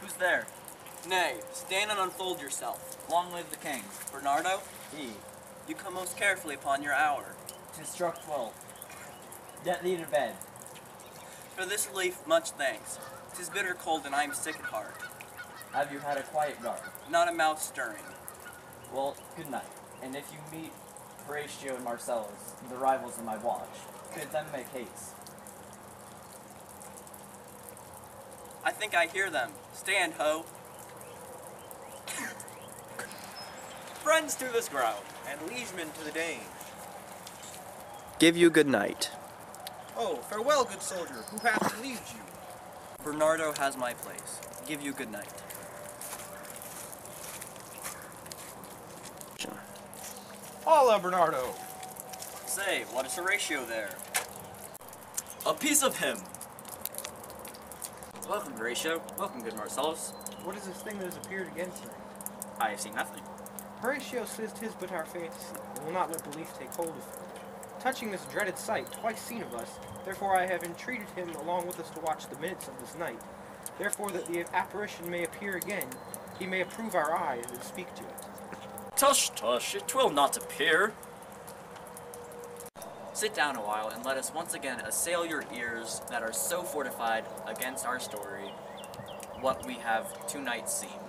Who's there? Nay, stand and unfold yourself. Long live the king. Bernardo, He. you come most carefully upon your hour. 'Tis struck 12. Get thee to bed. For this relief, much thanks. 'Tis bitter cold and I am sick at heart. Have you had a quiet guard? Not a mouth stirring. Well, good night. And if you meet Horatio and Marcellus, the rivals in my watch, bid them make haste. I think I hear them. Stand, ho. Friends to this ground, and liegemen to the Dane. Give you good night. Oh, farewell, good soldier, who hath relieved you? Bernardo has my place. Give you good night. Holla, Bernardo! Say, what is Horatio there? A piece of him! Welcome, Horatio. Welcome, good Marcellus. What is this thing that has appeared against me? I have seen nothing. Horatio says 'tis but our fantasy, and will not let belief take hold of him. Touching this dreaded sight, twice seen of us, therefore I have entreated him along with us to watch the minutes of this night. Therefore that the apparition may appear again, he may approve our eyes and speak to it. Tush, tush, it will not appear. Sit down a while and let us once again assail your ears that are so fortified against our story, what we have tonight seen.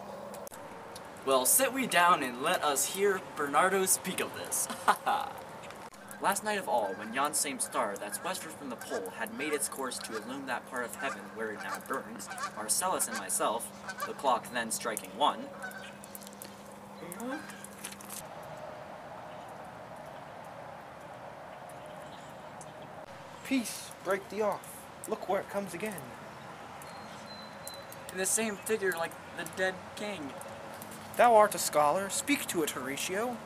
Well, sit we down and let us hear Bernardo speak of this. Last night of all, when yon same star that's westward from the pole had made its course to illume that part of heaven where it now burns, Marcellus and myself, the clock then striking 1, Peace, break thee off. Look where it comes again. the same figure like the dead king. Thou art a scholar, speak to it, Horatio.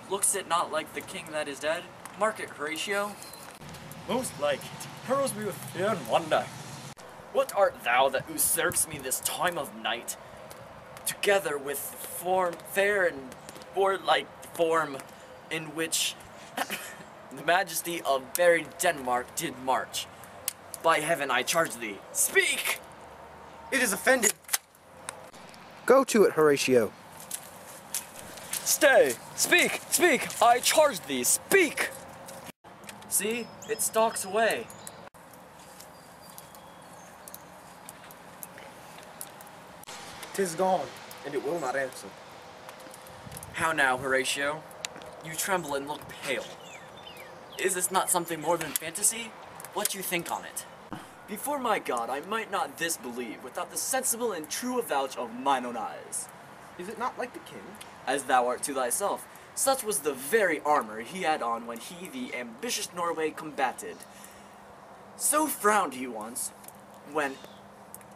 Looks it not like the king that is dead? Mark it, Horatio. Most like it. Hurls me with fear and wonder. What art thou that usurps me this time of night, together with form fair and warlike form, in which the majesty of buried Denmark did march? By heaven, I charge thee, speak! It is offended. Go to it, Horatio. Stay! Speak! Speak! I charge thee, speak! See, it stalks away. 'Tis gone, and it will not answer. How now, Horatio? You tremble and look pale. Is this not something more than fantasy? What you think on it? Before my God, I might not this believe without the sensible and true avouch of mine own eyes. Is it not like the king? As thou art to thyself, such was the very armor he had on when he the ambitious Norway combated. So frowned he once, when,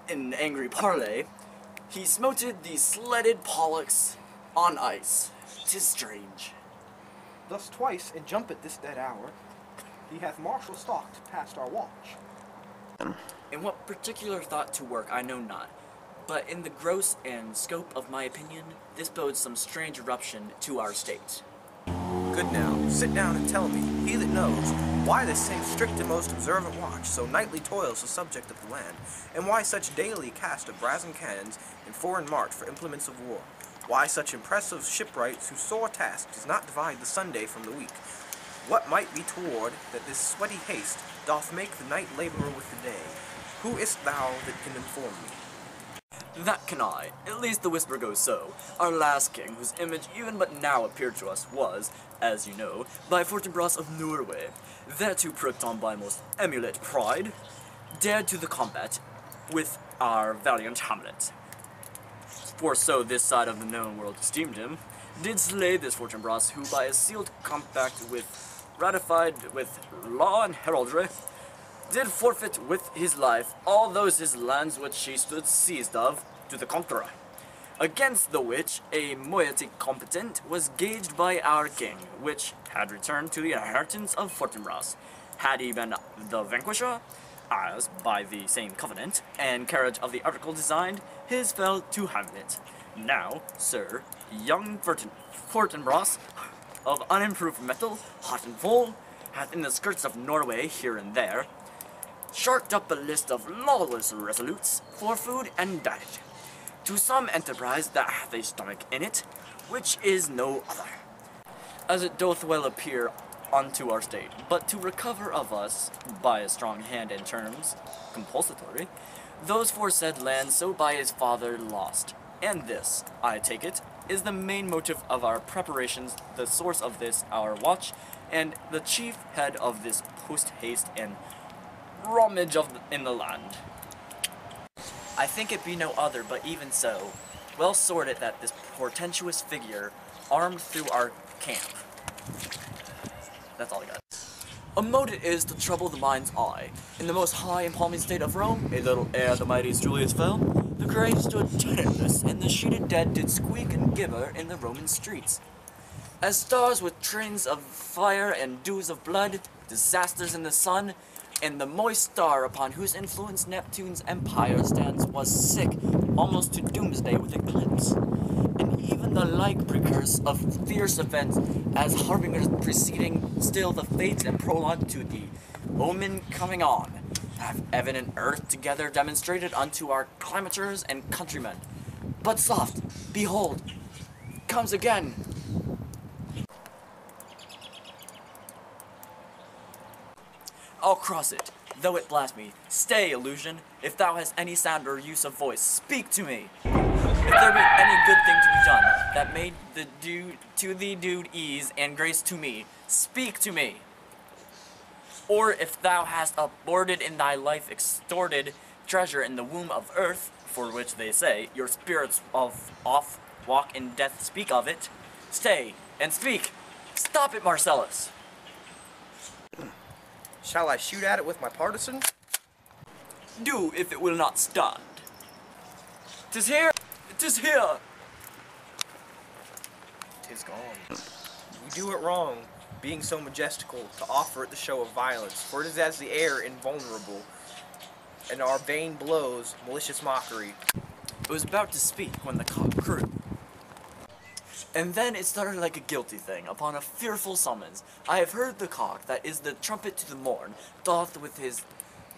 in angry parley, he smoted the sledded Pollux on ice. 'Tis strange. Thus twice, and jump at this dead hour, he hath martial stalked past our watch. In what particular thought to work I know not, but in the gross and scope of my opinion, this bodes some strange eruption to our state. Good now, sit down and tell me, he that knows, why this same strict and most observant watch so nightly toils the subject of the land, and why such daily cast of brazen cannons in foreign march for implements of war, why such impressive shipwrights whose sore task does not divide the Sunday from the week, what might be toward that this sweaty haste doth make the night laborer with the day? Who is't thou that can inform me? That can I. At least the whisper goes so. Our last king, whose image even but now appeared to us, was, as you know, by Fortinbras of Norway. Thereto pricked on by most emulate pride, dared to the combat with our valiant Hamlet. For so this side of the known world esteemed him, did slay this Fortinbras, who by a sealed compact ratified with law and heraldry, did forfeit with his life all those his lands which he stood seized of to the conqueror. Against the which a moiety competent was gauged by our king, which had returned to the inheritance of Fortinbras. Had he been the vanquisher, as by the same covenant and carriage of the article designed, his fell to Hamlet. Now, sir, young Fortinbras, of unimproved metal, hot and full, hath in the skirts of Norway here and there sharked up a list of lawless resolutes for food and diet, to some enterprise that hath a stomach in it, which is no other, as it doth well appear unto our state, but to recover of us, by a strong hand in terms compulsatory, those foresaid lands so by his father lost. And this, I take it, is the main motive of our preparations, the source of this our watch, and the chief head of this post-haste and rummage in the land. I think it be no other, but even so, well sorted that this portentous figure armed through our camp. That's all I got. A mode it is to trouble the mind's eye. In the most high and palmy state of Rome, a little ere the mighty Julius fell, the grave stood tenantless, and the sheeted dead did squeak and gibber in the Roman streets. As stars with trains of fire and dews of blood, disasters in the sun, and the moist star upon whose influence Neptune's empire stands was sick almost to doomsday with eclipse. And even the like precurse of fierce events as harbingers preceding still the fates and prologue to the omen coming on, have heaven and earth together demonstrated unto our climaters and countrymen. But soft, behold, comes again. I'll cross it, though it blast me. Stay, illusion, if thou hast any sound or use of voice, speak to me. If there be any good thing to be done, that made the to thee due ease and grace to me, speak to me. Or if thou hast upboarded in thy life extorted treasure in the womb of earth, for which they say your spirits of off walk in death speak of it, stay and speak. Stop it, Marcellus. Shall I shoot at it with my partisan? Do if it will not stand. 'Tis here! 'Tis here! 'Tis gone. We do it wrong, being so majestical, to offer it the show of violence, for it is as the air invulnerable, and our vain blows malicious mockery. I was about to speak when the cock crew. And then it started like a guilty thing, upon a fearful summons. I have heard the cock, that is the trumpet to the morn, doth with his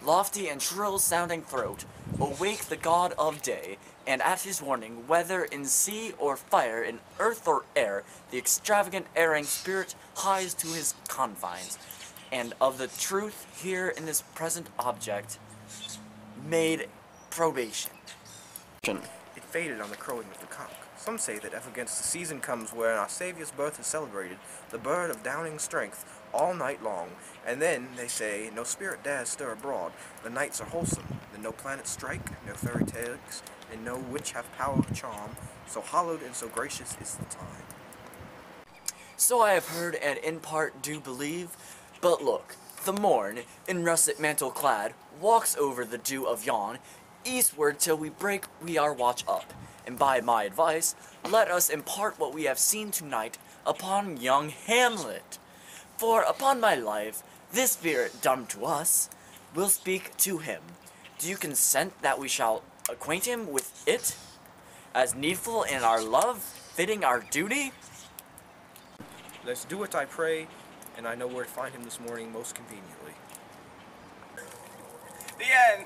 lofty and shrill-sounding throat awake the god of day, and at his warning, whether in sea or fire, in earth or air, the extravagant erring spirit hies to his confines, and of the truth here in this present object made probation. It faded on the crowing of the cock. Some say that if against the season comes wherein our Saviour's birth is celebrated, the bird of downing strength, all night long, and then, they say, no spirit dares stir abroad, the nights are wholesome, then no planets strike, no fairy tales, and no witch have power of charm, so hallowed and so gracious is the time. So I have heard and in part do believe, but look, the morn, in russet mantle clad, walks over the dew of yon, eastward till we break we our watch up. And by my advice, let us impart what we have seen tonight upon young Hamlet. For upon my life, this spirit dumb to us will speak to him. Do you consent that we shall acquaint him with it, as needful in our love, fitting our duty? Let's do it, I pray, and I know where to find him this morning most conveniently. The end.